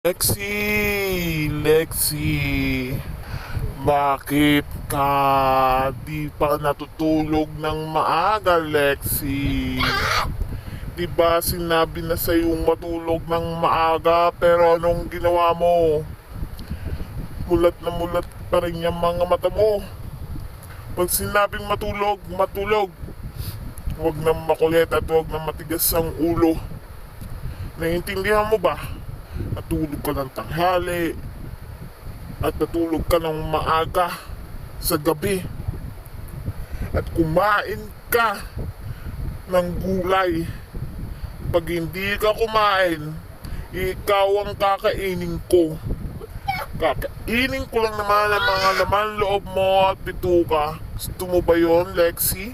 Lexi, bakit ka di pa natutulog ng maaga, Lexi? Di ba sinabi na sa'yo matulog ng maaga pero anong ginawa mo? Mulat na mulat pa rin yung mga mata mo. Pag sinabing matulog, matulog. Huwag na makulit at huwag na matigas ang ulo. Naiintindihan mo ba? Natulog ka ng tanghali at natulog ka ng maaga sa gabi at kumain ka ng gulay. Pag hindi ka kumain, ikaw ang kakainin ko. Kakainin ko lang naman ang mga laman loob mo at bituka. Gusto mo ba yon, Lexi?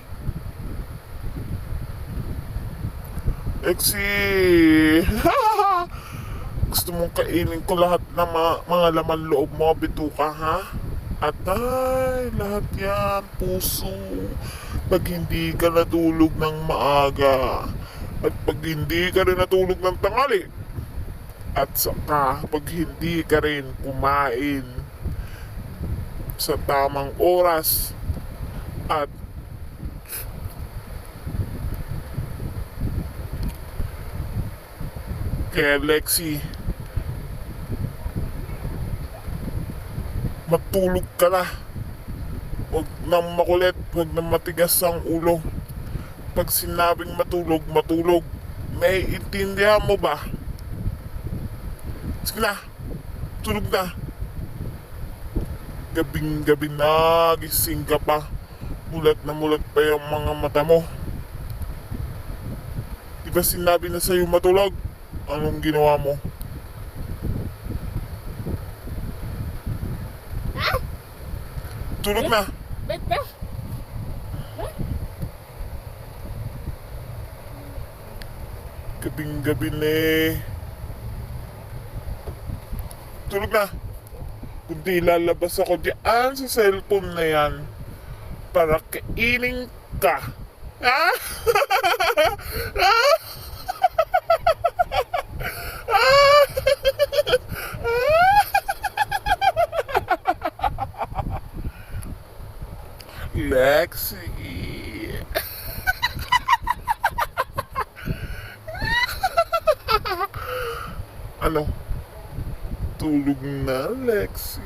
Lexi! Gusto mong kainin ko lahat ng mga laman loob mo, bituka, ha? At ay, lahat yan, puso. Pag hindi ka natulog ng maaga, at pag hindi ka rin natulog ng tanghali, at saka pag hindi ka rin kumain sa tamang oras, at kaya Lexi, matulog ka na. Huwag nang makulit, huwag nang matigas ang ulo. Pag sinabing matulog, matulog. May intindihan mo ba? Sige na, tulog na. Gabing gabi na, gising ka pa. Mulat na mulat pa yung mga mata mo. Di ba sinabi na sa'yo matulog? Anong ginawa mo? Tulog na. Gabing gabi na eh. Tulog na. Kundi lalabas ako diyan sa cellphone na yan para kainin ka. Ah? Lexi. Ano? Tulog na, Lexi.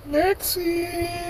Lexi.